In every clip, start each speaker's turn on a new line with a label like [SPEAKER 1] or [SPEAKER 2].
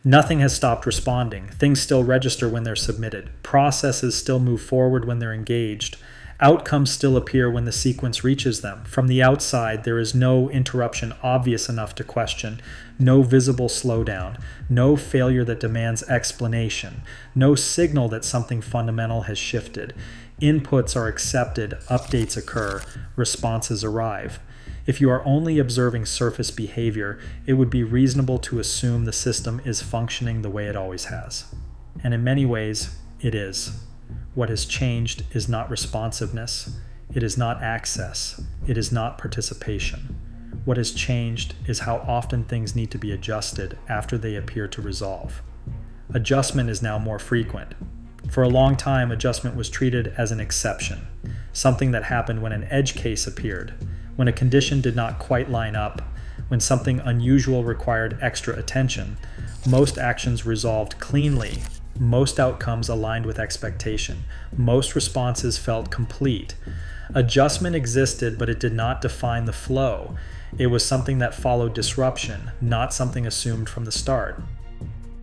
[SPEAKER 1] Nothing has stopped responding. Things still register when they're submitted. Processes still move forward when they're engaged. Outcomes still appear when the sequence reaches them. From the outside, there is no interruption obvious enough to question, no visible slowdown, no failure that demands explanation, no signal that something fundamental has shifted. Inputs are accepted, updates occur, responses arrive. If you are only observing surface behavior, it would be reasonable to assume the system is functioning the way it always has. And in many ways, it is. What has changed is not responsiveness. It is not access. It is not participation. What has changed is how often things need to be adjusted after they appear to resolve. Adjustment is now more frequent. For a long time, adjustment was treated as an exception, something that happened when an edge case appeared, when a condition did not quite line up, when something unusual required extra attention. Most actions resolved cleanly. Most outcomes aligned with expectation. Most responses felt complete. Adjustment existed, but it did not define the flow. It was something that followed disruption, not something assumed from the start.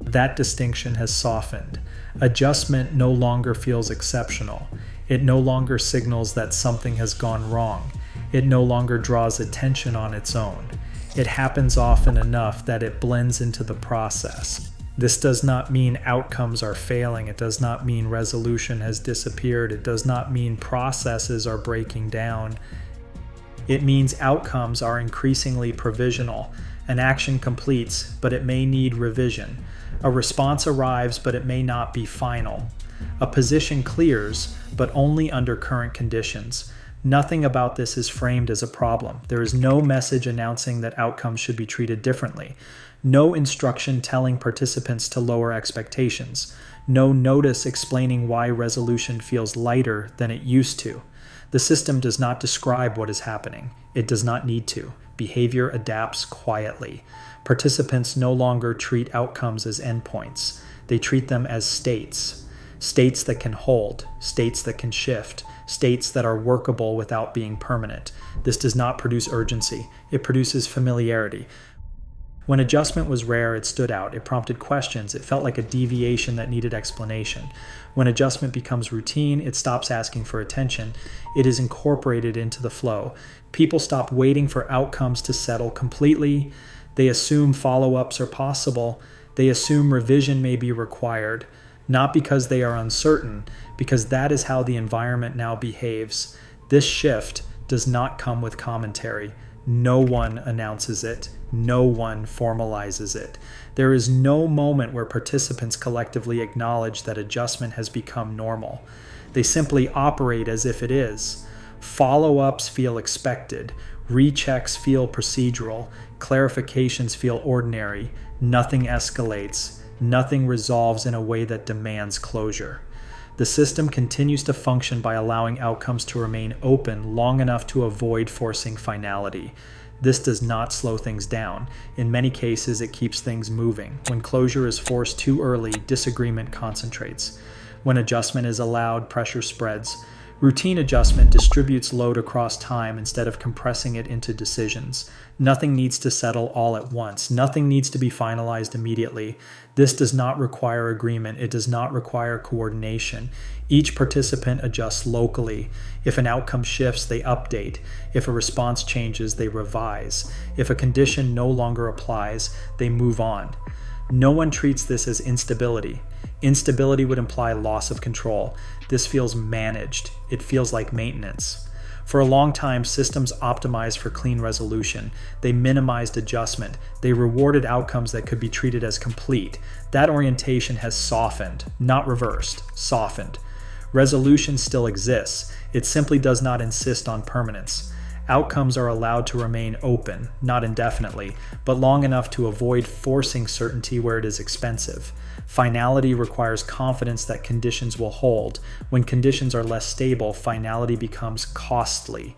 [SPEAKER 1] That distinction has softened. Adjustment no longer feels exceptional. It no longer signals that something has gone wrong. It no longer draws attention on its own. It happens often enough that it blends into the process. This does not mean outcomes are failing. It does not mean resolution has disappeared. It does not mean processes are breaking down. It means outcomes are increasingly provisional. An action completes, but it may need revision. A response arrives, but it may not be final. A position clears, but only under current conditions. Nothing about this is framed as a problem. There is no message announcing that outcomes should be treated differently. No instruction telling participants to lower expectations. No notice explaining why resolution feels lighter than it used to. The system does not describe what is happening. It does not need to. Behavior adapts quietly. Participants no longer treat outcomes as endpoints. They treat them as states. States that can hold, states that can shift, states that are workable without being permanent. This does not produce urgency. It produces familiarity. When adjustment was rare, it stood out. It prompted questions. It felt like a deviation that needed explanation. When adjustment becomes routine, it stops asking for attention. It is incorporated into the flow. People stop waiting for outcomes to settle completely. They assume follow-ups are possible. They assume revision may be required. Not because they are uncertain, because that is how the environment now behaves. This shift does not come with commentary. No one announces it. No one formalizes it. There is no moment where participants collectively acknowledge that adjustment has become normal. They simply operate as if it is. Follow-ups feel expected. Rechecks feel procedural. Clarifications feel ordinary. Nothing escalates. Nothing resolves in a way that demands closure. The system continues to function by allowing outcomes to remain open long enough to avoid forcing finality. This does not slow things down. In many cases, it keeps things moving. When closure is forced too early, disagreement concentrates. When adjustment is allowed, pressure spreads. Routine adjustment distributes load across time instead of compressing it into decisions. Nothing needs to settle all at once. Nothing needs to be finalized immediately. This does not require agreement. It does not require coordination. Each participant adjusts locally. If an outcome shifts, they update. If a response changes, they revise. If a condition no longer applies, they move on. No one treats this as instability. Instability would imply loss of control. This feels managed. It feels like maintenance. For a long time, systems optimized for clean resolution. They minimized adjustment. They rewarded outcomes that could be treated as complete. That orientation has softened, not reversed, softened. Resolution still exists. It simply does not insist on permanence. Outcomes are allowed to remain open, not indefinitely, but long enough to avoid forcing certainty where it is expensive. Finality requires confidence that conditions will hold. When conditions are less stable, finality becomes costly.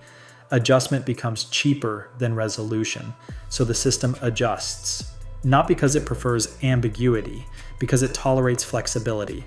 [SPEAKER 1] Adjustment becomes cheaper than resolution. So the system adjusts, not because it prefers ambiguity, because it tolerates flexibility.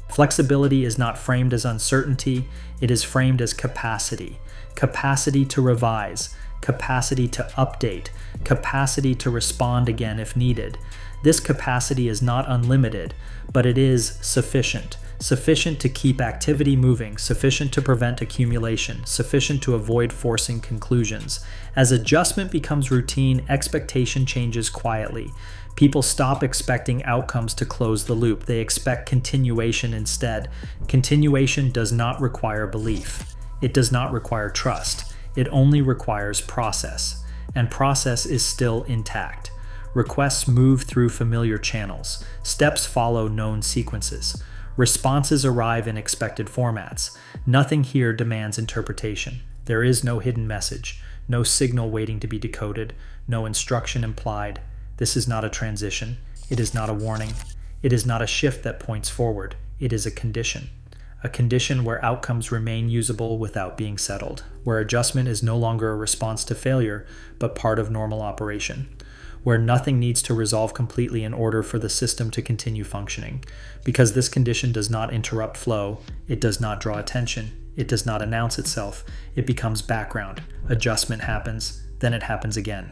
[SPEAKER 1] Flexibility is not framed as uncertainty, it is framed as capacity. Capacity to revise, capacity to update, capacity to respond again if needed. This capacity is not unlimited, but it is sufficient. Sufficient to keep activity moving, sufficient to prevent accumulation, sufficient to avoid forcing conclusions. As adjustment becomes routine, expectation changes quietly. People stop expecting outcomes to close the loop. They expect continuation instead. Continuation does not require belief. It does not require trust. It only requires process. And process is still intact. Requests move through familiar channels. Steps follow known sequences. Responses arrive in expected formats. Nothing here demands interpretation. There is no hidden message, no signal waiting to be decoded, no instruction implied. This is not a transition. It is not a warning. It is not a shift that points forward. It is a condition. A condition where outcomes remain usable without being settled, where adjustment is no longer a response to failure, but part of normal operation, where nothing needs to resolve completely in order for the system to continue functioning. Because this condition does not interrupt flow, it does not draw attention, it does not announce itself, it becomes background. Adjustment happens, then it happens again.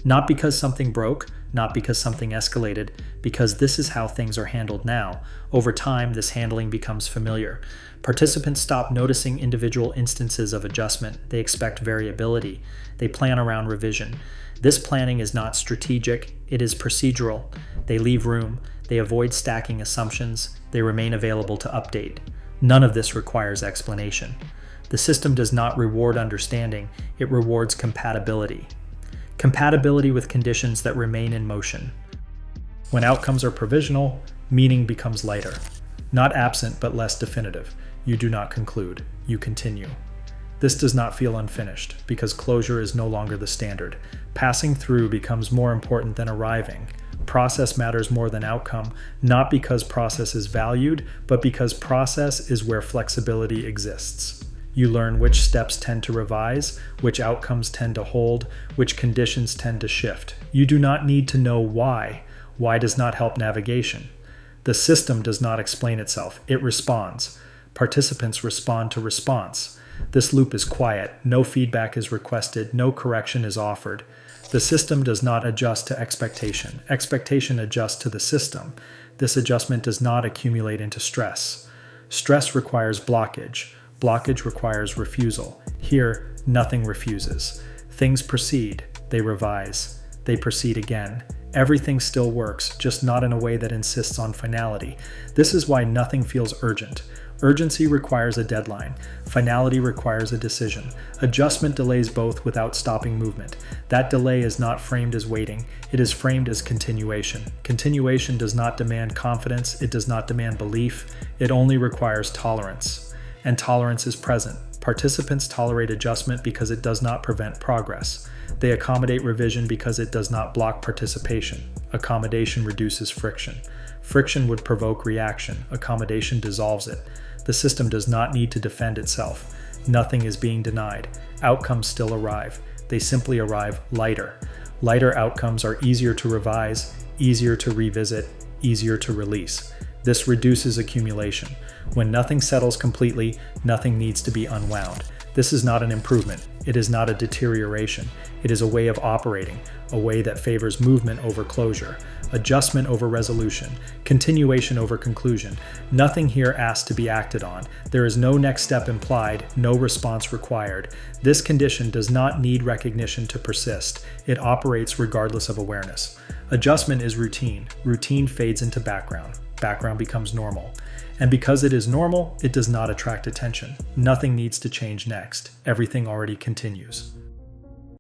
[SPEAKER 1] Not because something broke, not because something escalated, because this is how things are handled now. Over time, this handling becomes familiar. Participants stop noticing individual instances of adjustment. They expect variability. They plan around revision. This planning is not strategic, it is procedural. They leave room, they avoid stacking assumptions, they remain available to update. None of this requires explanation. The system does not reward understanding, it rewards compatibility. Compatibility with conditions that remain in motion. When outcomes are provisional, meaning becomes lighter. Not absent, but less definitive. You do not conclude, you continue. This does not feel unfinished, because closure is no longer the standard. Passing through becomes more important than arriving. Process matters more than outcome, not because process is valued, but because process is where flexibility exists. You learn which steps tend to revise, which outcomes tend to hold, which conditions tend to shift. You do not need to know why. Why does not help navigation. The system does not explain itself, it responds. Participants respond to response. This loop is quiet, no feedback is requested, no correction is offered. The system does not adjust to expectation. Expectation adjusts to the system. This adjustment does not accumulate into stress. Stress requires blockage. Blockage requires refusal. Here, nothing refuses. Things proceed, they revise, they proceed again. Everything still works, just not in a way that insists on finality. This is why nothing feels urgent. Urgency requires a deadline. Finality requires a decision. Adjustment delays both without stopping movement. That delay is not framed as waiting. It is framed as continuation. Continuation does not demand confidence. It does not demand belief. It only requires tolerance. And tolerance is present. Participants tolerate adjustment because it does not prevent progress. They accommodate revision because it does not block participation. Accommodation reduces friction. Friction would provoke reaction. Accommodation dissolves it. The system does not need to defend itself. Nothing is being denied. Outcomes still arrive. They simply arrive lighter. Lighter outcomes are easier to revise, easier to revisit, easier to release. This reduces accumulation. When nothing settles completely, nothing needs to be unwound. This is not an improvement. It is not a deterioration. It is a way of operating, a way that favors movement over closure, adjustment over resolution, continuation over conclusion. Nothing here asks to be acted on. There is no next step implied, no response required. This condition does not need recognition to persist. It operates regardless of awareness. Adjustment is routine. Routine fades into background. Background becomes normal. And because it is normal, it does not attract attention. Nothing needs to change next. Everything already continues.